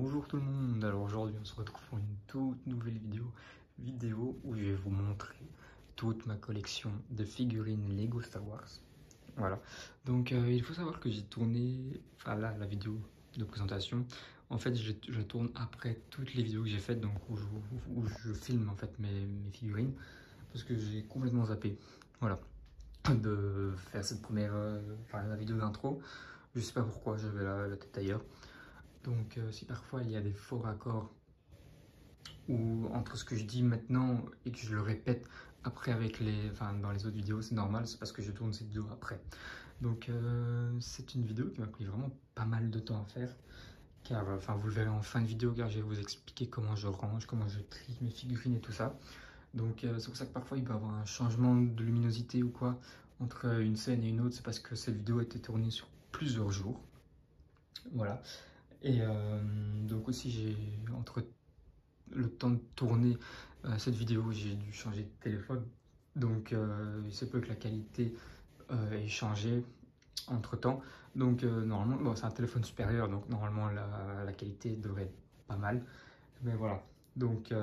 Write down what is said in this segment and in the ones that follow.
Bonjour tout le monde, alors aujourd'hui on se retrouve pour une toute nouvelle vidéo où je vais vous montrer toute ma collection de figurines Lego Star Wars. Voilà, donc il faut savoir que j'ai tourné, enfin là la vidéo de présentation, en fait je tourne après toutes les vidéos que j'ai faites, donc où je filme en fait mes figurines, parce que j'ai complètement zappé, voilà, de faire cette première, la vidéo d'intro. Je sais pas pourquoi, j'avais la tête ailleurs. Donc si parfois il y a des faux raccords ou entre ce que je dis maintenant et que je le répète après avec dans les autres vidéos, c'est normal, c'est parce que je tourne cette vidéo après. Donc c'est une vidéo qui m'a pris vraiment pas mal de temps à faire, car vous le verrez en fin de vidéo, car je vais vous expliquer comment je range, comment je trie mes figurines et tout ça. Donc c'est pour ça que parfois il peut y avoir un changement de luminosité ou quoi entre une scène et une autre, c'est parce que cette vidéo a été tournée sur plusieurs jours. Voilà. Et donc aussi, entre le temps de tourner cette vidéo, j'ai dû changer de téléphone. Donc il se peut que la qualité ait changé entre temps. Donc normalement, bon, c'est un téléphone supérieur, donc normalement la qualité devrait être pas mal. Mais voilà, donc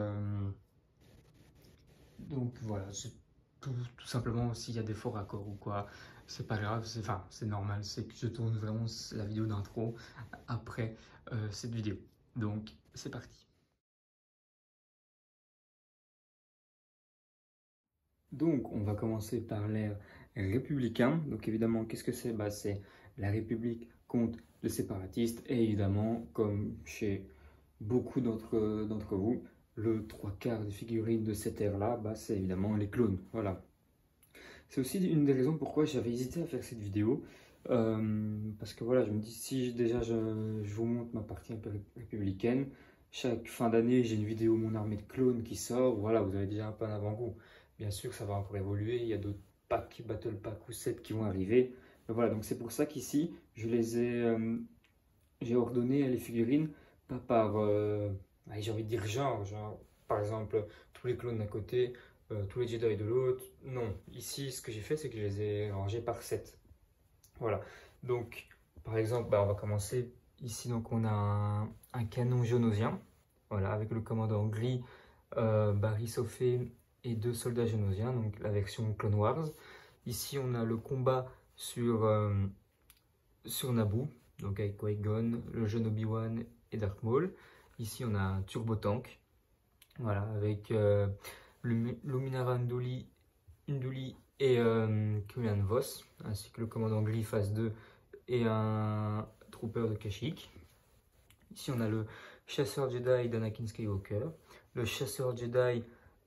voilà, c'est tout simplement s'il y a des faux raccords ou quoi, c'est pas grave, c'est normal, c'est que je tourne vraiment la vidéo d'intro après cette vidéo. Donc c'est parti. Donc on va commencer par l'ère républicain. Donc évidemment, qu'est-ce que c'est? C'est la République contre les séparatistes, et évidemment, comme chez beaucoup d'entre vous, le trois quarts des figurines de cette ère-là, c'est évidemment les clones. Voilà. C'est aussi une des raisons pourquoi j'avais hésité à faire cette vidéo. Parce que voilà, je me dis, si déjà je vous montre ma partie un peu républicaine, chaque fin d'année, j'ai une vidéo Mon armée de clones qui sort. Voilà, vous avez déjà un peu un avant-goût. Bien sûr, ça va encore évoluer. Il y a d'autres packs, Battle Pack ou 7 qui vont arriver. Mais voilà, donc c'est pour ça qu'ici, j'ai ordonné les figurines, pas par, j'ai envie de dire genre, par exemple, tous les clones d'un côté, tous les Jedi de l'autre. Non, ici, ce que j'ai fait, c'est que je les ai rangés par set. Voilà, donc, par exemple, on va commencer. Ici, donc, on a un canon géonosien, voilà, avec le commandant gris, Barry Sophé et 2 soldats géonosiens, donc la version Clone Wars. Ici, on a le combat sur Naboo, donc avec Qui-Gon, le jeune Obi-Wan et Darth Maul. Ici, on a un turbo tank, voilà, avec Luminara Unduli et Kulian Vos, ainsi que le commandant Glee phase 2 et un trooper de Kashyyyk. Ici, on a le chasseur Jedi d'Anakin Skywalker, le chasseur Jedi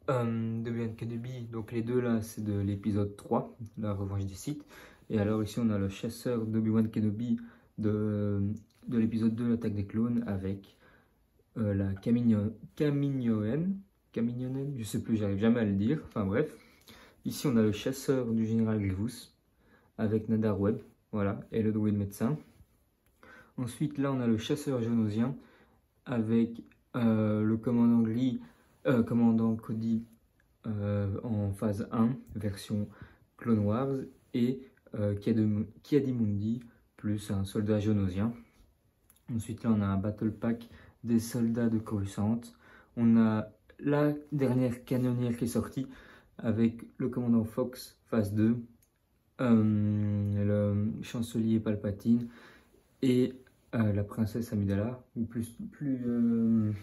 de Obi-Wan Kenobi, donc les deux là, c'est de l'épisode 3, la revanche des Sith. Et alors ici, on a le chasseur d'Obi-Wan Kenobi de l'épisode 2, l'attaque des clones, avec la Kaminoen, je sais plus, j'arrive jamais à le dire, enfin bref. Ici, on a le chasseur du général Grievous, avec Nadar Webb, voilà, et le droïde médecin. Ensuite, là, on a le chasseur géonosien, avec le commandant Cody en phase 1, version Clone Wars, et Ki-Adi-Mundi, plus un soldat géonosien. Ensuite, là, on a un battle pack des soldats de Coruscant. On a la dernière canonnière qui est sortie, avec le commandant Fox, phase 2, le chancelier Palpatine, et la princesse Amidala, ou plus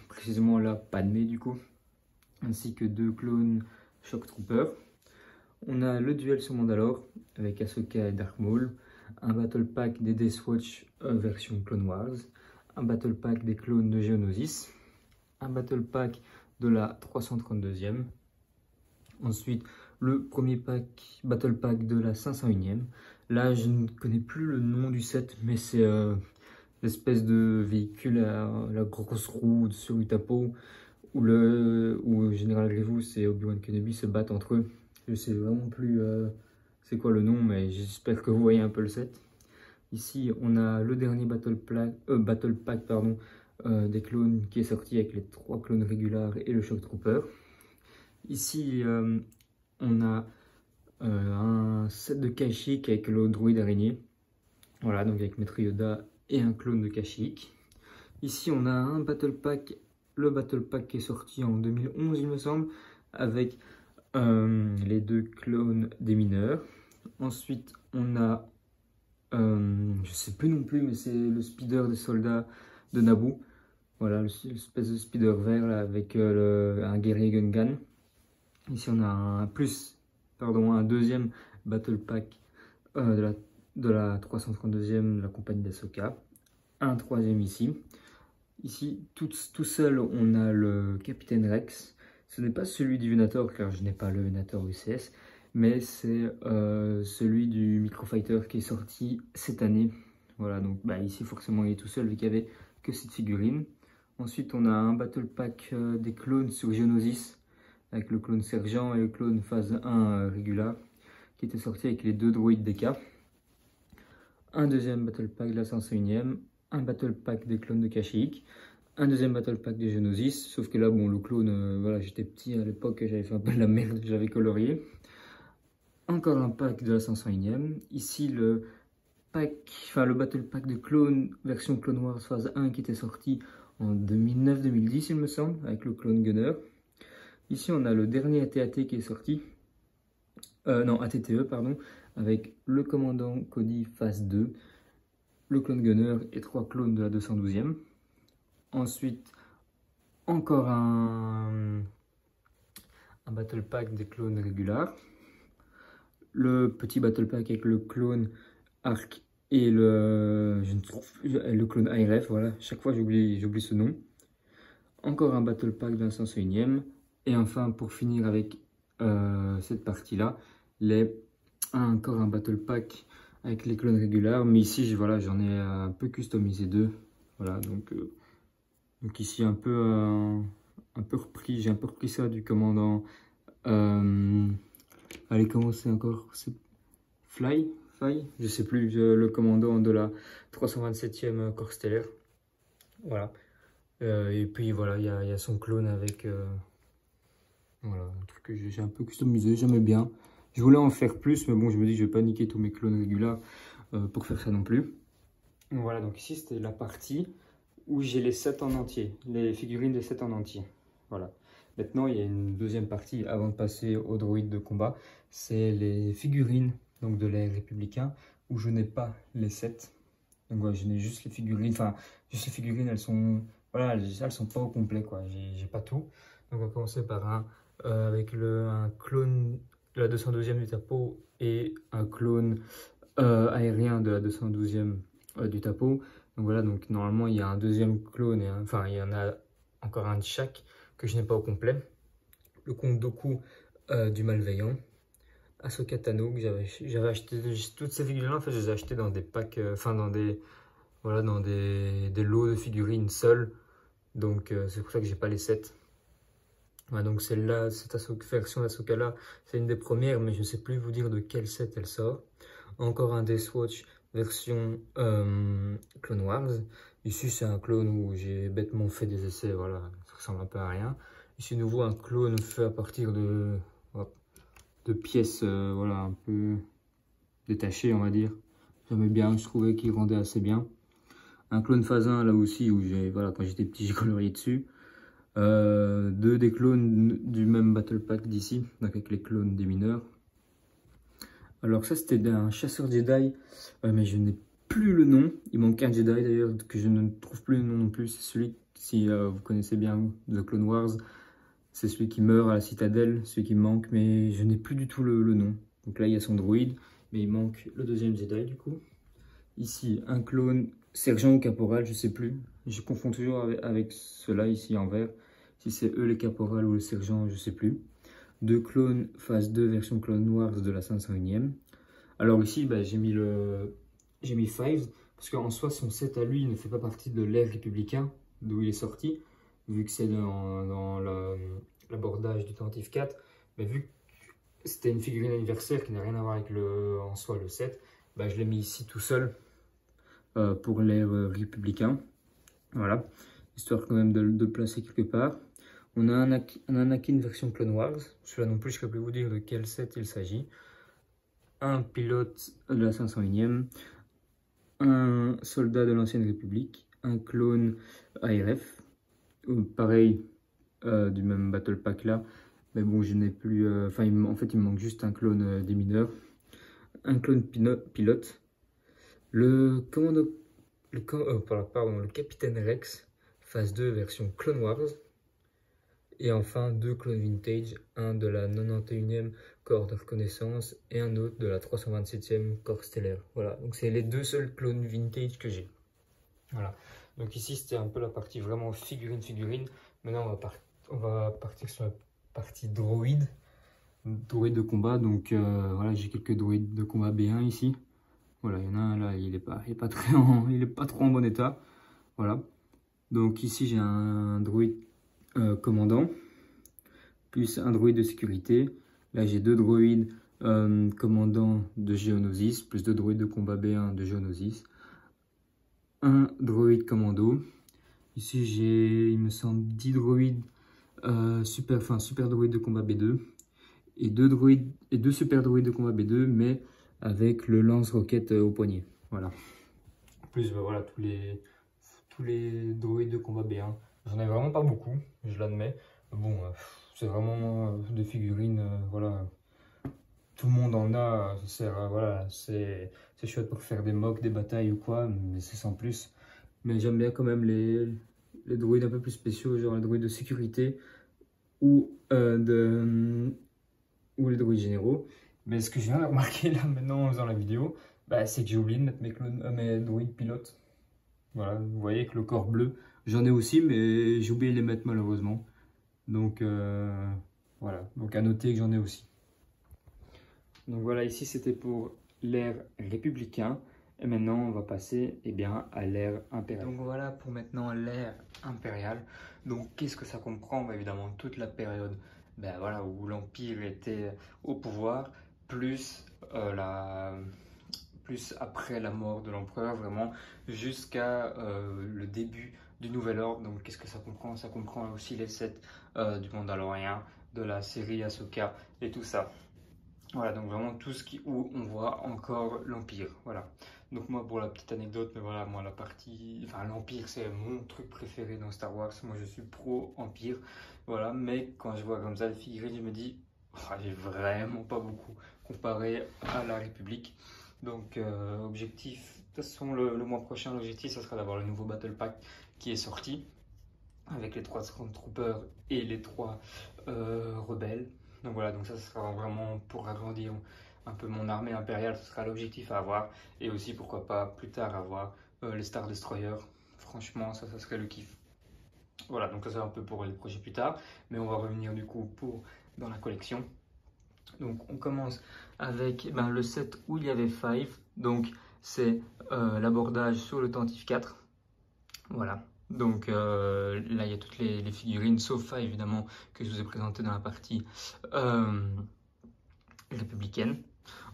précisément la Padmé du coup, ainsi que 2 clones Shock Trooper. On a le duel sur Mandalore avec Ahsoka et Darth Maul, un battle pack des Death Watch version Clone Wars, un battle pack des clones de Geonosis, un battle pack de la 332e, ensuite le premier battle pack de la 501e. Là, je ne connais plus le nom du set, mais c'est l'espèce de véhicule à la grosse roue sur Utapo, où le général Grievous et Obi-Wan Kenobi se battent entre eux. Je sais vraiment plus c'est quoi le nom, mais j'espère que vous voyez un peu le set. Ici, on a le dernier battle pack des clones qui est sorti avec les 3 clones régulaires et le Shock Trooper. Ici, on a un set de Kashyyyk avec le droïde araignée. Voilà, donc avec Maître Yoda et un clone de Kashyyyk. Ici, on a un Battle Pack, le Battle Pack qui est sorti en 2011, il me semble, avec les 2 clones des mineurs. Ensuite, on a, je sais plus non plus, mais c'est le speeder des soldats de Naboo. Voilà, l'espèce de speeder vert là, avec un guerrier Gungan. Ici, on a un deuxième Battle Pack de la 332e de la compagnie d'Ahsoka. Un troisième ici. Ici, tout seul, on a le Capitaine Rex. Ce n'est pas celui du Venator, car je n'ai pas le Venator UCS, mais c'est celui du Microfighter qui est sorti cette année. Voilà, donc ici, forcément, il est tout seul, vu qu'il n'y avait que cette figurine. Ensuite, on a un Battle Pack des clones sur Geonosis, avec le clone Sergent et le clone phase 1 Regular, qui était sorti avec les 2 droïdes DK. Un deuxième Battle Pack de la 101e, un Battle Pack des clones de Kashyyyk, un deuxième Battle Pack des Geonosis, sauf que là, bon, le clone, voilà, j'étais petit à l'époque, j'avais fait un peu de la merde, j'avais colorié. Encore un pack de la 501e, ici le Battle Pack de clone, version Clone Wars phase 1 qui était sorti en 2009-2010, il me semble, avec le clone Gunner. Ici, on a le dernier AT-AT qui est sorti, non, ATTE, pardon, avec le commandant Cody phase 2, le clone Gunner et 3 clones de la 212e. Ensuite, encore un Battle Pack des clones régulars. Le petit Battle Pack avec le clone Arc et le clone ARF, voilà, chaque fois j'oublie ce nom. Encore un Battle Pack de la 101e. Et enfin, pour finir avec cette partie-là, encore un Battle Pack avec les clones régulars. Mais ici, voilà, j'en ai un peu customisé 2. Voilà, donc ici, un peu repris, j'ai un peu repris ça du commandant. Allez, comment c'est encore? Fly, je sais plus, le commandant de la 327e Corps Stellaire. Voilà. Et puis voilà, il y a son clone avec... voilà, un truc que j'ai un peu customisé, j'aimais bien. Je voulais en faire plus, mais bon, je me dis, je vais pas niquer tous mes clones réguliers pour faire ça non plus. Voilà, donc ici, c'était la partie où j'ai les sets en entier, les figurines des sets en entier. Voilà. Maintenant, il y a une deuxième partie avant de passer aux droïdes de combat. C'est les figurines donc de l'ère républicain où je n'ai pas les sets. Donc voilà, je n'ai juste les figurines. Enfin, juste les figurines, elles sont, voilà, elles sont pas au complet, quoi. J'ai pas tout. Donc on va commencer par avec un clone de la 212e du Tapo et un clone aérien de la 212e du Tapo. Donc voilà, donc normalement il y a un deuxième clone, enfin il y en a encore un de chaque que je n'ai pas au complet. Le clone Dooku du Malveillant. Ahsoka Tano, que j'avais acheté, toutes ces figurines-là, en fait, je les ai achetées dans des packs, enfin dans des lots de figurines seules. Donc c'est pour ça que j'ai pas les sets. Voilà, donc celle-là, cette version d'Ahsoka là, c'est une des premières, mais je ne sais plus vous dire de quel set elle sort. Encore un Death Watch version Clone Wars. Ici, c'est un clone où j'ai bêtement fait des essais, voilà, ça ressemble un peu à rien. Ici, nouveau, un clone fait à partir de pièces, voilà, un peu détachées, on va dire. J'aimais bien, je trouvais qu'il rendait assez bien. Un clone phase 1, là aussi, où voilà, quand j'étais petit, j'ai colorié dessus. Deux des clones du même Battle Pack d'ici, donc avec les clones des mineurs. Alors ça c'était un chasseur Jedi, mais je n'ai plus le nom. Il manque un Jedi d'ailleurs que je ne trouve plus le nom non plus. C'est celui, si vous connaissez bien The Clone Wars, c'est celui qui meurt à la citadelle, celui qui me manque, mais je n'ai plus du tout le nom. Donc là il y a son droïde, mais il manque le deuxième Jedi du coup. Ici un clone sergent ou caporal, je sais plus. Je confonds toujours avec ceux-là ici en vert. Si c'est eux les caporals ou le sergent, je sais plus. Deux clones phase 2 version Clone Wars de la 501e. Alors ici, j'ai mis Fives, parce qu'en soi, son set à lui ne fait pas partie de l'ère républicain, d'où il est sorti, vu que c'est dans l'abordage du Tentif 4. Mais vu que c'était une figurine anniversaire qui n'a rien à voir avec en soi le set, je l'ai mis ici tout seul pour l'ère républicain. Voilà, histoire quand même de le placer quelque part. On a un Anakin version Clone Wars. Celui-là non plus, je ne peux plus vous dire de quel set il s'agit. Un pilote de la 501e. Un soldat de l'ancienne République. un clone ARF, pareil, du même Battle Pack là, mais bon, je n'ai plus, en fait, il me manque juste un clone des mineurs, un clone pilote, le Capitaine Rex, phase 2 version Clone Wars, et enfin 2 clones vintage, un de la 91e corps de reconnaissance et un autre de la 327e corps stellaire. Voilà, donc c'est les 2 seuls clones vintage que j'ai. Voilà, donc ici c'était un peu la partie vraiment figurine. Maintenant on va partir sur la partie droïde de combat. Donc voilà, j'ai quelques droïdes de combat B1 ici. Voilà, il y en a un là, il est pas trop en bon état. Voilà, donc ici j'ai un droïde commandant, plus un droïde de sécurité. Là j'ai 2 droïdes commandant de Geonosis, plus 2 droïdes de combat B1 de Geonosis. Un droïde commando. Ici j'ai, il me semble, 10 droïdes super droïdes de combat B2. Et 2 super droïdes de combat B2, mais avec le lance-roquette au poignet. Voilà. Plus voilà, tous les droïdes de combat B1. J'en ai vraiment pas beaucoup, je l'admets. Bon, c'est vraiment des figurines, voilà. Tout le monde en a, ça sert, voilà, c'est chouette pour faire des mocks, des batailles ou quoi, mais c'est sans plus. Mais j'aime bien quand même les droïdes un peu plus spéciaux, genre les droïdes de sécurité ou les droïdes généraux. Mais ce que je viens de remarquer là maintenant en faisant la vidéo, bah, c'est que j'ai oublié de mettre mes droïdes pilotes. Voilà, vous voyez que le corps bleu, j'en ai aussi, mais j'ai oublié de les mettre malheureusement. Donc voilà, donc à noter que j'en ai aussi. Donc voilà, ici c'était pour l'ère républicain. Et maintenant on va passer à l'ère impériale. Donc voilà pour maintenant l'ère impériale. Donc qu'est-ce que ça comprend? Bah, évidemment toute la période voilà, où l'Empire était au pouvoir, plus, plus après la mort de l'empereur, vraiment jusqu'à le début du Nouvel Ordre. Donc qu'est-ce que ça comprend? Ça comprend aussi les 7 du Mandalorian, de la série Ahsoka et tout ça. Voilà, donc vraiment tout ce où on voit encore l'Empire, voilà. Donc moi, pour la petite anecdote, mais voilà, moi l'Empire c'est mon truc préféré dans Star Wars. Moi je suis pro Empire, voilà. Mais quand je vois comme ça le figurine, je me dis, j'ai vraiment pas beaucoup comparé à la République. Donc objectif, de toute façon le mois prochain, l'objectif ça sera d'avoir le nouveau Battle Pack qui est sorti, avec les 3 Stormtroopers et les 3 rebelles. Donc voilà, donc ça sera vraiment pour agrandir un peu mon armée impériale, ce sera l'objectif à avoir. Et aussi, pourquoi pas, plus tard avoir les Star Destroyers. Franchement, ça serait le kiff. Voilà, donc ça c'est un peu pour les projets plus tard. Mais on va revenir du coup dans la collection. Donc on commence avec le set où il y avait 5. Donc c'est l'abordage sur le Tantive 4. Voilà. Donc là, il y a toutes les figurines, sauf 5 évidemment, que je vous ai présenté dans la partie républicaine.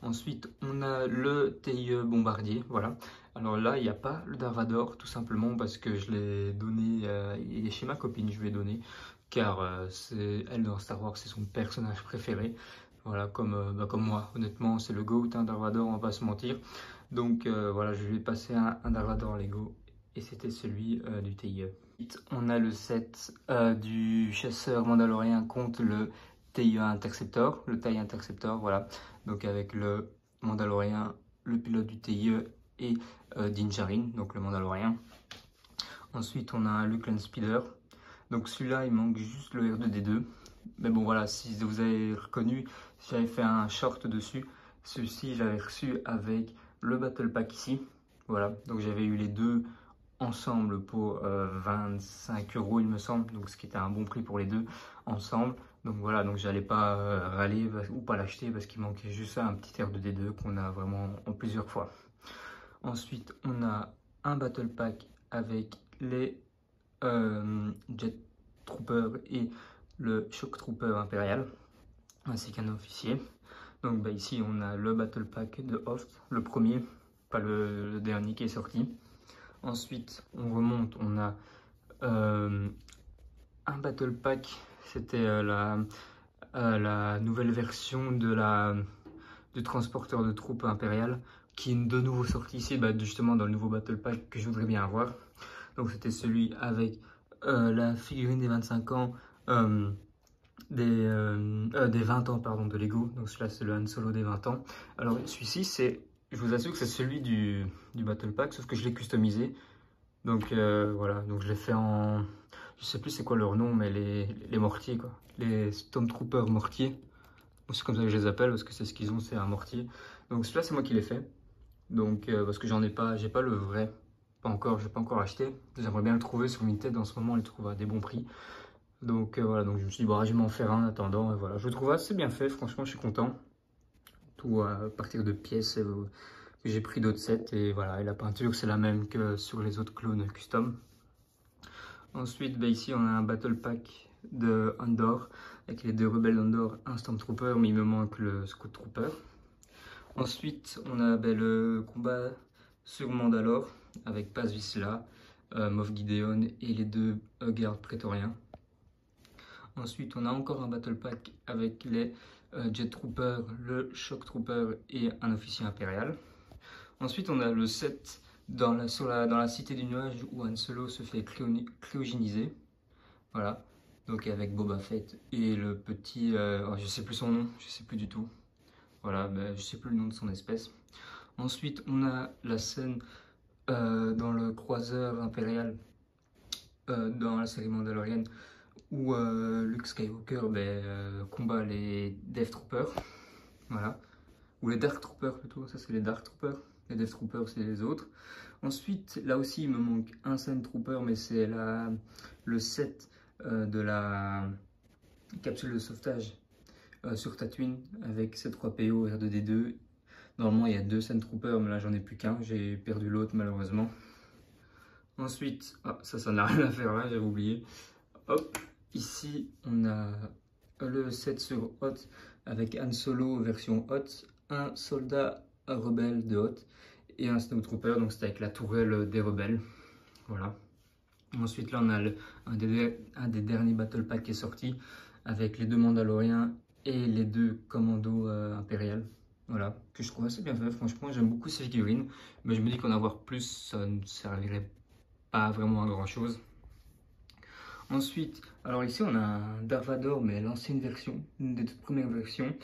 Ensuite, on a le TIE bombardier, voilà. Alors là, il n'y a pas le Dark Vador, tout simplement parce que je l'ai donné, il est chez ma copine, je lui ai donné, car elle, dans Star Wars, c'est son personnage préféré. Voilà, comme moi, honnêtement, c'est le GOAT, Dark Vador, on va pas se mentir. Donc voilà, je lui ai passé un Dark Vador Lego. Et c'était celui du TIE. On a le set du chasseur mandalorien contre le TIE Interceptor, le TIE Interceptor, voilà. Donc avec le mandalorien, le pilote du TIE et Din Djarin, donc le mandalorien. Ensuite, on a un Luke Landspeeder. Donc celui-là, il manque juste le R2D2. Mais bon, voilà, si vous avez reconnu, j'avais fait un short dessus. Celui-ci, j'avais reçu avec le Battle Pack ici. Voilà, donc j'avais eu les deux ensemble pour 25 € il me semble, donc ce qui était un bon prix pour les deux ensemble. Donc voilà, donc j'allais pas râler ou pas l'acheter parce qu'il manquait juste un petit R2D2 qu'on a vraiment en plusieurs fois. Ensuite, on a un Battle Pack avec les Jet Trooper et le Shock Trooper impérial, ainsi qu'un officier. Donc ici, on a le Battle Pack de Hoth, le premier, pas le dernier qui est sorti. Ensuite, on remonte, on a un Battle Pack, c'était la nouvelle version du transporteur de troupes impériales, qui est de nouveau sorti ici, justement dans le nouveau Battle Pack que je voudrais bien avoir. Donc c'était celui avec la figurine des 25 ans, des 20 ans pardon, de Lego. Donc celui-là c'est le Han Solo des 20 ans. Alors celui-ci c'est, je vous assure que c'est celui du Battle Pack, sauf que je l'ai customisé. Donc voilà, donc je l'ai fait en, je sais plus c'est quoi leur nom, mais les mortiers quoi, les Stormtroopers mortiers. C'est comme ça que je les appelle parce que c'est ce qu'ils ont, c'est un mortier. Donc celui-là c'est moi qui l'ai fait. Donc parce que j'en ai pas, j'ai pas le vrai, pas encore, j'ai pas encore acheté. J'aimerais bien le trouver sur Vinted en ce moment, on le trouve à des bons prix. Donc voilà, donc je me suis dit bon, je vais m'en faire un en attendant. Et voilà, je le trouve assez bien fait, franchement je suis content. Tout à partir de pièces que j'ai pris d'autres sets et voilà, et la peinture c'est la même que sur les autres clones custom. Ensuite, bah, ici on a un battle pack de Andor avec les deux rebelles d'Andor, un Stormtrooper, mais il me manque le Scout Trooper. Ensuite, on a le combat sur Mandalore avec Paz Vizsla, Moff Gideon et les deux gardes prétoriens. Ensuite, on a encore un battle pack avec les Jet Troopers, le Shock Trooper et un officier impérial. Ensuite, on a le set dans la cité du nuage où Han Solo se fait cryogéniser. Voilà. Donc avec Boba Fett et le petit, je sais plus son nom, je sais plus du tout. Voilà, je sais plus le nom de son espèce. Ensuite, on a la scène dans le croiseur impérial dans la série Mandalorian où Luke Skywalker combat les Death Troopers. Voilà. Ou les Dark Troopers plutôt, ça c'est les Dark Troopers. Les Death Troopers c'est les autres. Ensuite, là aussi il me manque un Sand Trooper, mais c'est le set de la capsule de sauvetage sur Tatooine avec C3PO R2D2. Normalement il y a 2 Sand Troopers, mais là j'en ai plus qu'un, j'ai perdu l'autre malheureusement. Ensuite, ça n'a rien à faire là, j'avais oublié. Hop, ici on a le set sur Hoth avec Han Solo version Hoth, un soldat rebelle de Hoth et un Snowtrooper, donc c'est avec la tourelle des rebelles. Voilà. Ensuite là on a un des derniers Battle Pack qui est sorti avec les 2 Mandaloriens et les 2 commandos impériales. Voilà, que je trouve assez bien fait, franchement j'aime beaucoup ces figurines, mais je me dis qu'en avoir plus ça ne servirait pas vraiment à grand chose. Ensuite, alors ici on a un Dark Vador, mais l'ancienne version, une des toutes premières versions,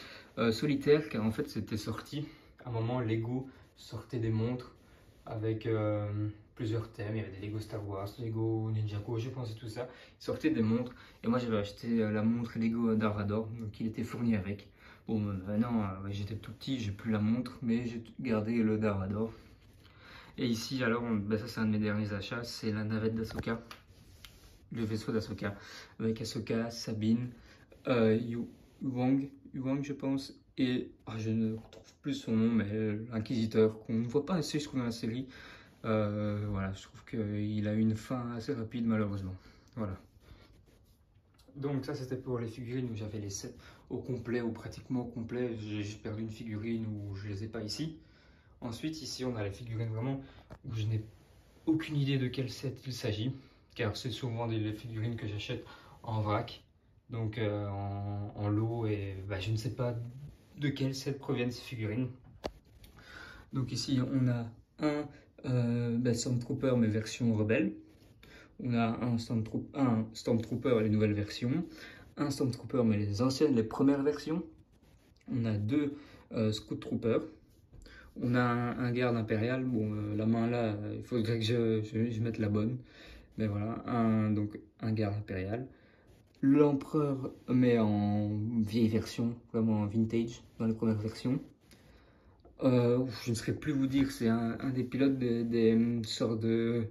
solitaire, car en fait c'était sorti, à un moment Lego sortait des montres avec plusieurs thèmes, il y avait des Lego Star Wars, Lego Ninjago, je pense et tout ça, ils sortaient des montres, et moi j'avais acheté la montre Lego Dark Vador, donc il était fourni avec. Bon maintenant j'étais tout petit, j'ai plus la montre, mais j'ai gardé le Dark Vador. Et ici alors, ça c'est un de mes derniers achats, c'est la navette d'Ahsoka. Le vaisseau d'Ahsoka, avec Ahsoka, Sabine, Huang je pense, et je ne retrouve plus son nom, mais l'inquisiteur qu'on ne voit pas assez je trouve dans la série. Voilà, je trouve qu'il a eu une fin assez rapide malheureusement. Voilà. Donc ça c'était pour les figurines où j'avais les sets au complet ou pratiquement au complet. J'ai perdu une figurine où je les ai pas ici. Ensuite ici on a les figurines vraiment où je n'ai aucune idée de quel set il s'agit, car c'est souvent des figurines que j'achète en vrac, donc en lot, et je ne sais pas de quel set proviennent ces figurines. Donc ici on a un Stormtrooper mais version rebelle, on a un Stormtrooper les nouvelles versions, un Stormtrooper mais les anciennes, les premières versions, on a 2 Scout Troopers. On a un garde impérial, bon la main là, il faudrait que je mette la bonne. Mais voilà, donc un garde impérial. L'empereur, mais en vieille version, vraiment en vintage, dans les premières versions. Je ne saurais plus vous dire, c'est un des pilotes des sortes de...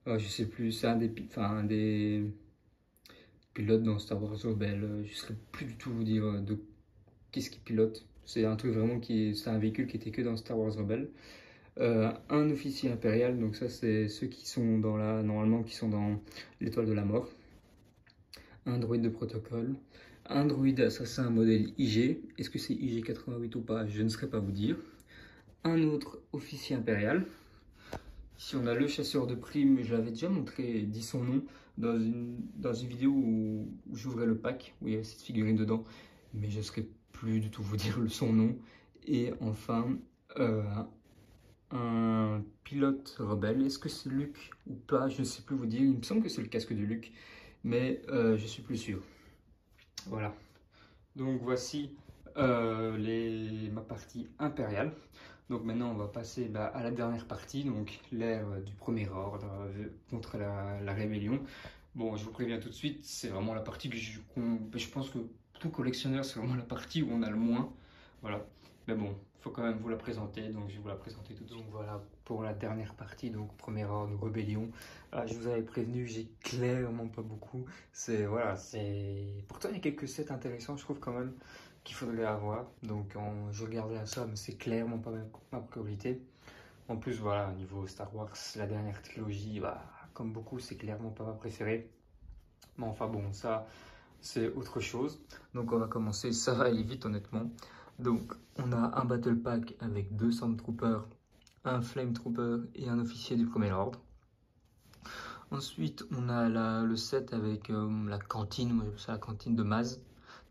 je sais plus, c'est un des pilotes dans Star Wars Rebelle. Je ne saurais plus du tout vous dire de qu'est-ce qu'il pilote. C'est un truc vraiment c'est un véhicule qui était que dans Star Wars Rebelle. Un officier impérial, donc ça c'est ceux qui sont normalement qui sont dans l'étoile de la mort. Un droïde de protocole, un droïde assassin modèle IG, est-ce que c'est IG-88 ou pas, je ne saurais pas vous dire. Un autre officier impérial. Ici on a le chasseur de primes, je l'avais déjà montré, dit son nom dans une vidéo où j'ouvrais le pack, où il y avait cette figurine dedans, mais je ne saurais plus du tout vous dire son nom. Et enfin un pilote rebelle. Est-ce que c'est Luke ou pas? Je ne sais plus vous dire. Il me semble que c'est le casque de Luke, mais je suis plus sûr. Voilà. Donc voici ma partie impériale. Donc maintenant on va passer à la dernière partie, donc l'ère du premier ordre contre la rébellion. Bon, je vous préviens tout de suite, c'est vraiment la partie que je pense que tout collectionneur, c'est vraiment la partie où on a le moins. Voilà. Mais bon, il faut quand même vous la présenter, donc je vais vous la présenter tout de suite. Donc voilà, pour la dernière partie, donc premier ordre, rébellion. Je vous avais prévenu, j'ai clairement pas beaucoup. Voilà, Pourtant, il y a quelques sets intéressants, je trouve quand même, qu'il faudrait avoir. Donc je regarderai à ça, mais c'est clairement pas ma priorité. En plus, voilà, au niveau Star Wars, la dernière trilogie, comme beaucoup, c'est clairement pas ma préférée. Mais enfin bon, ça, c'est autre chose. Donc on va commencer, ça va aller vite honnêtement. Donc on a un Battle Pack avec 2 Sandtroopers, un Flame Trooper et un officier du premier ordre. Ensuite, on a le set avec la cantine, moi j'appelle ça la cantine de Maz.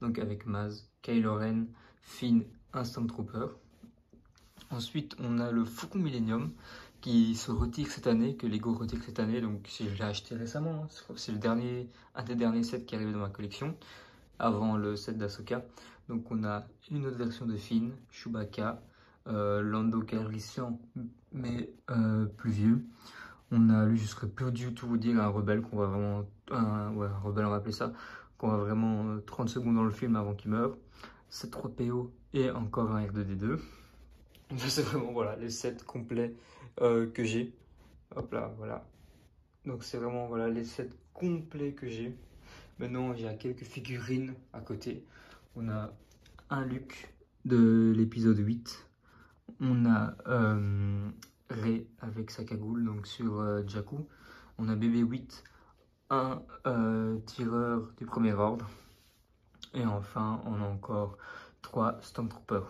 Donc avec Maz, Kylo Ren, Finn, un Stormtrooper. Ensuite, on a le Faucon Millennium qui se retire cette année, que Lego retire cette année. Donc je l'ai acheté récemment, hein. Je crois que c'est un des derniers sets qui est arrivé dans ma collection, avant le set d'Ahsoka. Donc on a une autre version de Finn, Chewbacca, Lando Calrissian, mais plus vieux. On a lui, je serais plus du tout vous dire, un rebelle qu'on va vraiment, un rebelle on va appeler ça, qu'on va vraiment 30 secondes dans le film avant qu'il meure. 7-3PO et encore un R2D2. Ça c'est vraiment voilà les sets complets que j'ai. Hop là, voilà. Donc c'est vraiment voilà les sets complets que j'ai. Maintenant il y a quelques figurines à côté. On a un Luke de l'épisode 8. On a Rey avec sa cagoule, donc sur Jakku. On a BB-8, un tireur du premier ordre. Et enfin, on a encore 3 Stormtroopers.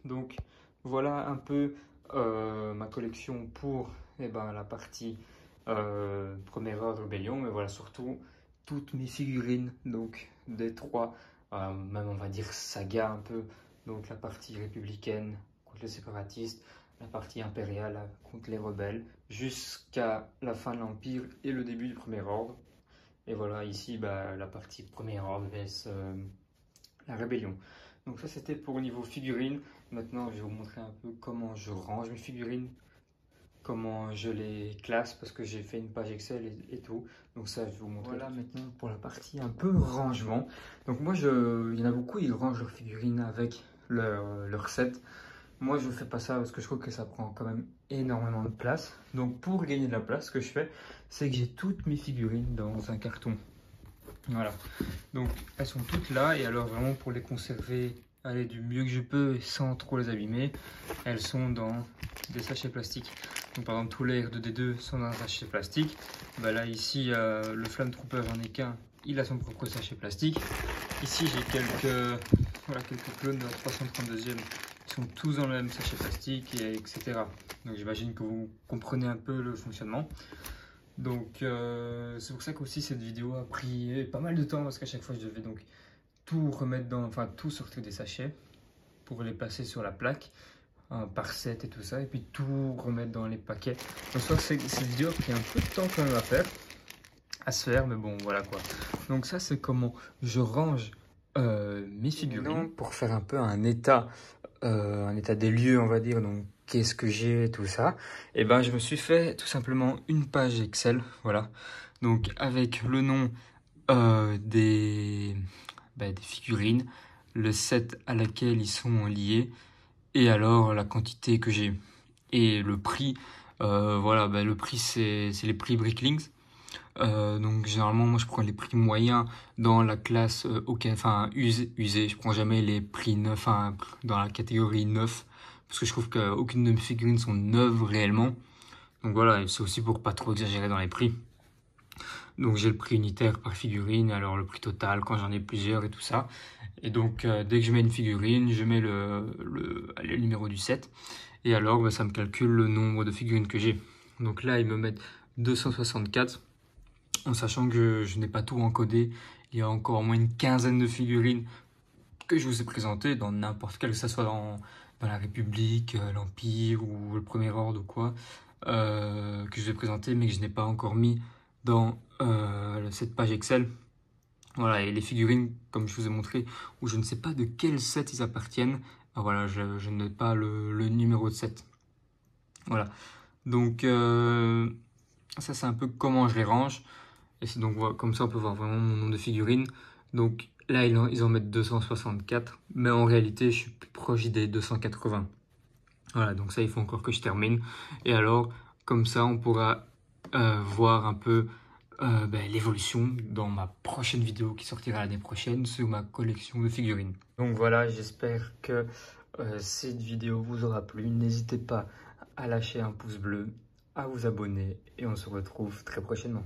Donc, voilà un peu ma collection pour la partie premier ordre rébellion. Mais voilà, surtout toutes mes figurines, donc des 3, même on va dire saga un peu. Donc la partie républicaine contre les séparatistes, la partie impériale contre les rebelles, jusqu'à la fin de l'Empire et le début du Premier Ordre. Et voilà, ici, la partie Premier Ordre vs la Rébellion. Donc ça, c'était pour le niveau figurines. Maintenant, je vais vous montrer un peu comment je range mes figurines, comment je les classe, parce que j'ai fait une page Excel et tout. Donc ça, je vais vous montrer. Voilà maintenant pour la partie un peu rangement. Donc moi, il y en a beaucoup, ils rangent leurs figurines avec leur set. Moi, je ne fais pas ça parce que je trouve que ça prend quand même énormément de place. Donc pour gagner de la place, ce que je fais, c'est que j'ai toutes mes figurines dans un carton. Voilà. Donc elles sont toutes là, et alors vraiment pour les conserver, allez, du mieux que je peux et sans trop les abîmer, elles sont dans des sachets plastiques. Donc par exemple tous les R2D2 sont dans un sachet plastique. Là ici le Flame Trooper, j'en ai qu'un, il a son propre sachet plastique. Ici j'ai quelques clones de la 332e qui sont tous dans le même sachet plastique, etc. Donc j'imagine que vous comprenez un peu le fonctionnement. Donc c'est pour ça qu'aussi cette vidéo a pris pas mal de temps, parce qu'à chaque fois je devais donc tout remettre tout sortir des sachets pour les placer sur la plaque par set et tout ça, et puis tout remettre dans les paquets. Donc cette vidéo a pris un peu de temps quand même à se faire, mais bon voilà quoi. Donc ça c'est comment je range mes figurines. Maintenant, pour faire un peu un état des lieux, on va dire, donc qu'est-ce que j'ai, tout ça, et je me suis fait tout simplement une page Excel, voilà, donc avec le nom des figurines, le set à laquelle ils sont liés, et alors la quantité que j'ai, et le prix, voilà, le prix c'est les prix Bricklings. Donc généralement moi je prends les prix moyens dans la classe usé, je prends jamais les prix neufs, dans la catégorie neuf, parce que je trouve qu'aucune de mes figurines sont neuves réellement. Donc voilà, c'est aussi pour pas trop exagérer dans les prix. Donc j'ai le prix unitaire par figurine, alors le prix total quand j'en ai plusieurs et tout ça. Et donc dès que je mets une figurine, je mets le numéro du set, et alors ça me calcule le nombre de figurines que j'ai. Donc là ils me mettent 264. En sachant que je n'ai pas tout encodé, il y a encore au moins une quinzaine de figurines que je vous ai présentées dans n'importe quel, que ce soit dans dans la République, l'Empire ou le Premier Ordre ou quoi, que je vais présenter mais que je n'ai pas encore mis dans cette page Excel. Voilà, et les figurines, comme je vous ai montré, où je ne sais pas de quel set ils appartiennent, ben voilà, je ne note pas le numéro de set. Voilà, donc ça c'est un peu comment je les range. Et c'est donc voilà, comme ça on peut voir vraiment mon nombre de figurines. Donc là ils en mettent 264, mais en réalité je suis plus proche des 280. Voilà, donc ça il faut encore que je termine. Et alors, comme ça on pourra voir un peu l'évolution dans ma prochaine vidéo qui sortira l'année prochaine sur ma collection de figurines. Donc voilà, j'espère que cette vidéo vous aura plu. N'hésitez pas à lâcher un pouce bleu, à vous abonner et on se retrouve très prochainement.